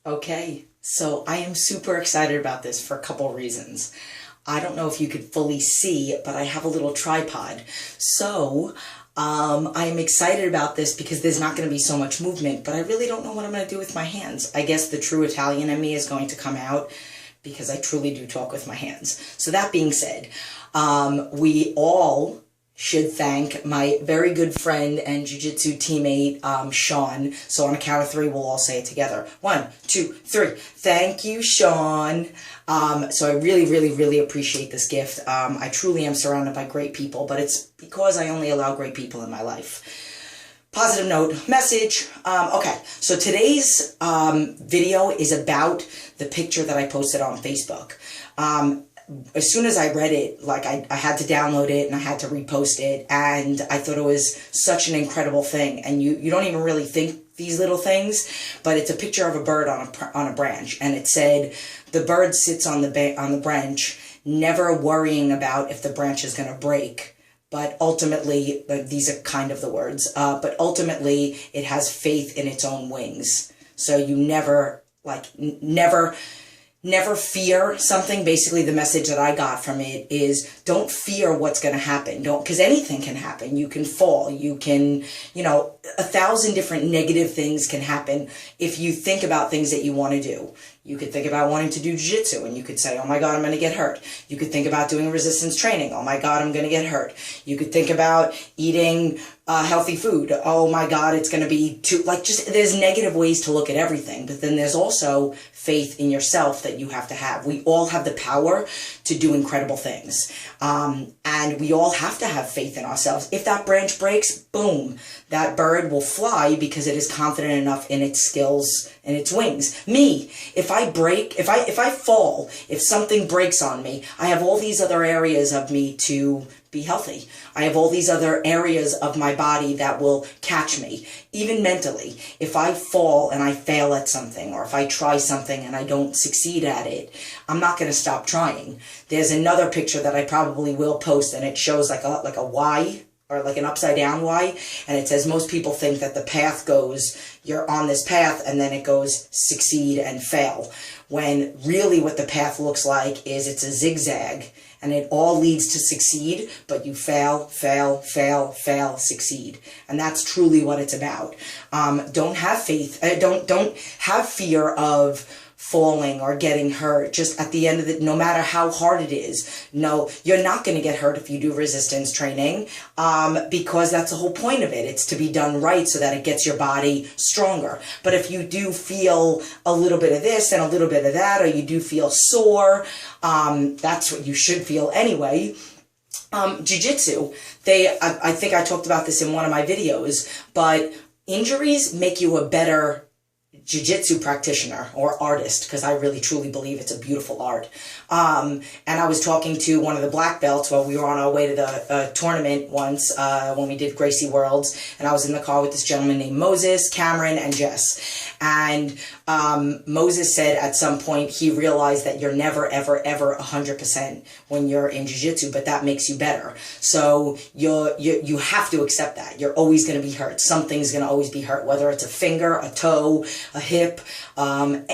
Okay, so I am super excited about this for a couple reasons. I don't know if you could fully see, but I have a little tripod. So, I am excited about this because there's not going to be so much movement, but I really don't know what I'm going to do with my hands. I guess the true Italian in me is going to come out because I truly do talk with my hands. So that being said, we all should thank my very good friend and jiu-jitsu teammate, Sean. So on a count of three, we'll all say it together. 1, 2, 3. Thank you, Sean. So I really, really, really appreciate this gift. I truly am surrounded by great people, but it's because I only allow great people in my life. Positive note, message. Okay, so today's video is about the picture that I posted on Facebook. As soon as I read it, like I had to download it and I had to repost it, and I thought it was such an incredible thing. And you don't even really think these little things, but it's a picture of a bird on a branch, and it said, "The bird sits on the branch, never worrying about if the branch is going to break. But ultimately," these are kind of the words, but ultimately it has faith in its own wings. So you never fear something. Basically, the message that I got from it is don't fear what's going to happen. Because anything can happen. You can fall. You can, 1,000 different negative things can happen if you think about things that you want to do. You could think about wanting to do jiu-jitsu and you could say, oh my God, I'm going to get hurt. You could think about doing resistance training. Oh my God, I'm going to get hurt. You could think about eating healthy food. Oh my God, it's going to be there's negative ways to look at everything. But then there's also faith in yourself that you have to have. We all have the power to do incredible things. And we all have to have faith in ourselves. If that branch breaks, boom, that bird will fly because it is confident enough in its skills and its wings. Me, if I fall, if something breaks on me, I have all these other areas of me to be healthy. I have all these other areas of my body that will catch me. Even mentally, if I fall and I fail at something, or if I try something and I don't succeed at it, I'm not going to stop trying. There's another picture that I probably will post, and it shows like a Y, or like an upside down Y, and it says most people think that the path goes, you're on this path, and then it goes succeed and fail. When really what the path looks like is it's a zigzag, and it all leads to succeed, but you fail, fail, fail, fail, succeed. And that's truly what it's about. Don't have faith, don't have fear of falling or getting hurt. Just at the end of no matter how hard it is, no, you're not going to get hurt if you do resistance training, because that's the whole point of it. It's to be done right so that it gets your body stronger. But if you do feel a little bit of this and a little bit of that, or you do feel sore, that's what you should feel anyway. Jiu-jitsu, I think I talked about this in one of my videos, but injuries make you a better jiu-jitsu practitioner or artist, because I really truly believe it's a beautiful art. And I was talking to one of the black belts while we were on our way to the tournament once, when we did Gracie Worlds, and I was in the car with this gentleman named Moses, Cameron, and Jess. And Moses said at some point he realized that you're never, ever, ever 100% when you're in jiu-jitsu, but that makes you better. So you have to accept that. You're always going to be hurt. Something's going to always be hurt, whether it's a finger, a toe, a hip,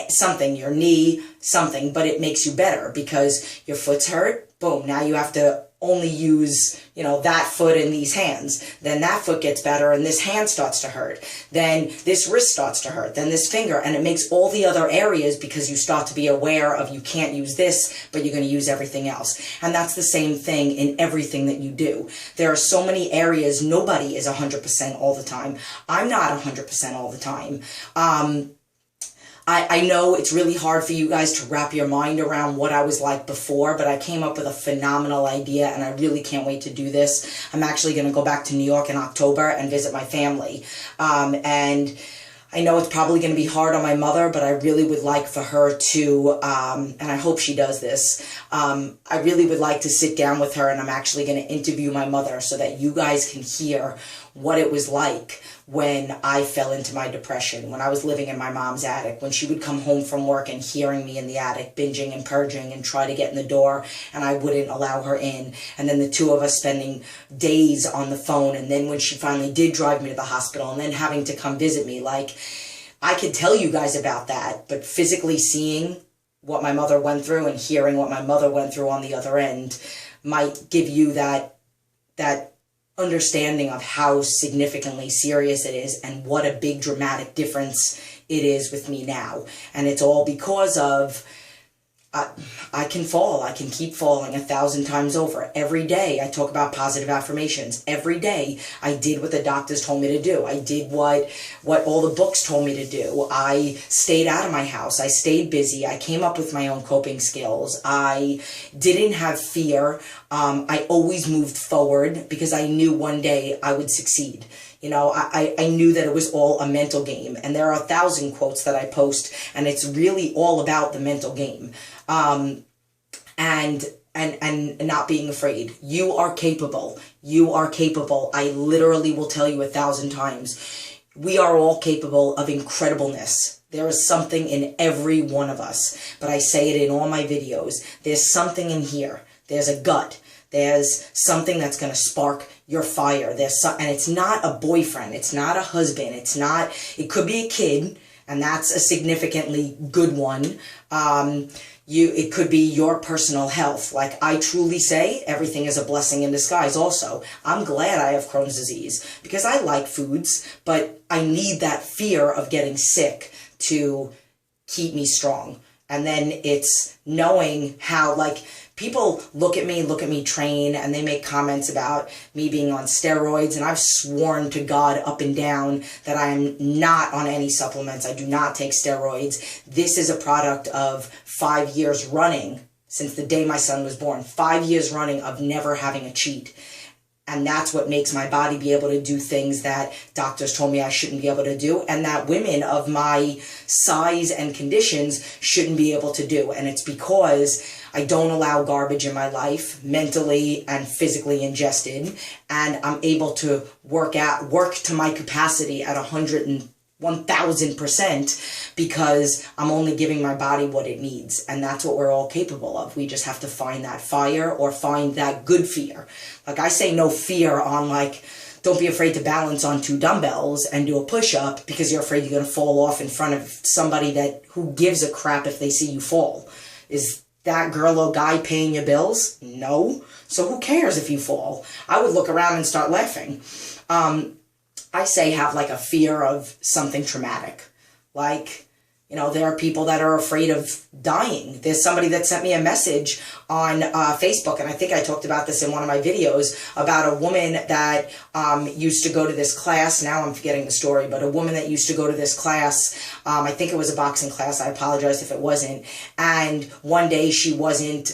something, your knee, something, but it makes you better because your foot's hurt. Boom. Now you have to only use, that foot and these hands. Then that foot gets better and this hand starts to hurt. Then this wrist starts to hurt. Then this finger. And it makes all the other areas, because you start to be aware of you can't use this, but you're going to use everything else. And that's the same thing in everything that you do. There are so many areas. Nobody is 100% all the time. I'm not 100% all the time. I know it's really hard for you guys to wrap your mind around what I was like before, but I came up with a phenomenal idea, and I really can't wait to do this. I'm actually going to go back to New York in October and visit my family. And I know it's probably going to be hard on my mother, but I really would like for her to, and I hope she does this, I really would like to sit down with her, and I'm actually going to interview my mother so that you guys can hear what it was like when I fell into my depression, when I was living in my mom's attic, when she would come home from work and hearing me in the attic, binging and purging and try to get in the door, and I wouldn't allow her in. And then the two of us spending days on the phone. And then when she finally did drive me to the hospital and then having to come visit me, like, I could tell you guys about that, but physically seeing what my mother went through and hearing what my mother went through on the other end might give you that understanding of how significantly serious it is and what a big dramatic difference it is with me now. And it's all because of I can fall. I can keep falling 1,000 times over. Every day I talk about positive affirmations. Every day I did what the doctors told me to do. I did what all the books told me to do. I stayed out of my house. I stayed busy. I came up with my own coping skills. I didn't have fear. I always moved forward because I knew one day I would succeed. You know, I knew that it was all a mental game. And there are 1,000 quotes that I post, and it's really all about the mental game. And not being afraid. You are capable. You are capable. I literally will tell you 1,000 times. We are all capable of incredibleness. There is something in every one of us. But I say it in all my videos. There's something in here. There's a gut. There's something that's going to spark your fire. And it's not a boyfriend. It's not a husband. It could be a kid, and that's a significantly good one. It could be your personal health. Like I truly say, everything is a blessing in disguise also. I'm glad I have Crohn's disease because I like foods, but I need that fear of getting sick to keep me strong. And then it's knowing how, like, people look at me train, and they make comments about me being on steroids, and I've sworn to God up and down that I am not on any supplements. I do not take steroids. This is a product of 5 years running, since the day my son was born, 5 years running of never having a cheat. And that's what makes my body be able to do things that doctors told me I shouldn't be able to do, and that women of my size and conditions shouldn't be able to do. And it's because I don't allow garbage in my life, mentally and physically ingested, and I'm able to work to my capacity at 1,000% because I'm only giving my body what it needs. And that's what we're all capable of. We just have to find that fire, or find that good fear. Like I say, no fear on, like, don't be afraid to balance on 2 dumbbells and do a push-up because you're afraid you're going to fall off in front of somebody who gives a crap if they see you fall. Is that girl or guy paying your bills? No. So who cares if you fall? I would look around and start laughing. I say have like a fear of something traumatic. Like, you know, there are people that are afraid of dying. There's somebody that sent me a message on Facebook, and I think I talked about this in one of my videos, about a woman that used to go to this class. Now I'm forgetting the story, but a woman that used to go to this class, I think it was a boxing class. I apologize if it wasn't. And one day she wasn't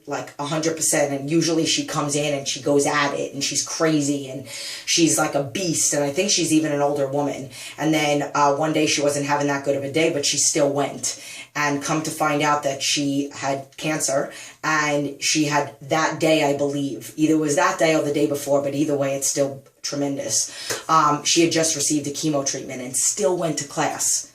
like 100%, and usually she comes in and she goes at it, and she's crazy, and she's like a beast, and I think she's even an older woman. And then one day she wasn't having that good of a day, but she still went, and come to find out that she had cancer, and she had that day, I believe, either it was that day or the day before, but either way, it's still tremendous. She had just received a chemo treatment and still went to class.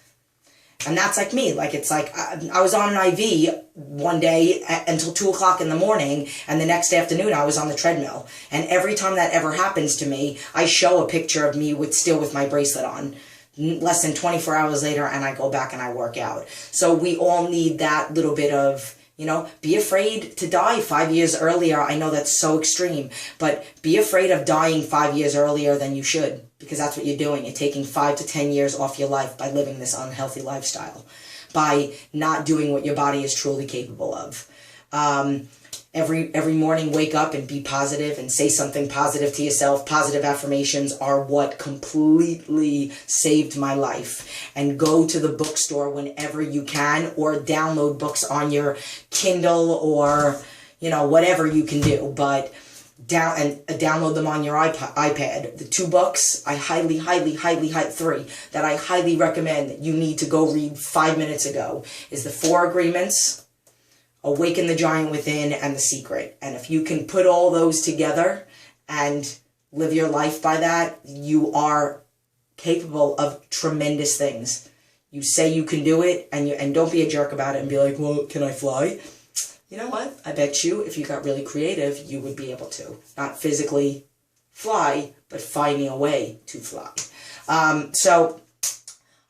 And that's like me. Like, it's like I was on an IV one day until 2 o'clock in the morning, and the next afternoon I was on the treadmill. And every time that ever happens to me, I show a picture of me still with my bracelet on. Less than 24 hours later, and I go back and I work out. So we all need that little bit of, you know, be afraid to die 5 years earlier. I know that's so extreme, but be afraid of dying 5 years earlier than you should, because that's what you're doing. You're taking 5 to 10 years off your life by living this unhealthy lifestyle, by not doing what your body is truly capable of. Every morning, wake up and be positive and say something positive to yourself. Positive affirmations are what completely saved my life. And go to the bookstore whenever you can, or download books on your Kindle, or, you know, whatever you can do. But download them on your iPad. The 2 books I highly, 3 that I highly recommend that you need to go read 5 minutes ago is The 4 Agreements, Awaken the Giant Within, and The Secret. And if you can put all those together and live your life by that, you are capable of tremendous things. You say you can do it, and don't be a jerk about it and be like, well, can I fly? You know what? I bet you if you got really creative, you would be able to. Not physically fly, but finding a way to fly. So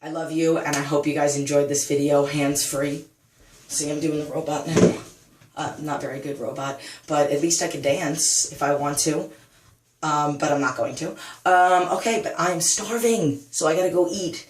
I love you, and I hope you guys enjoyed this video hands-free. See, I'm doing the robot now. Not very good robot, but at least I can dance if I want to. But I'm not going to. Okay, but I'm starving, so I gotta go eat.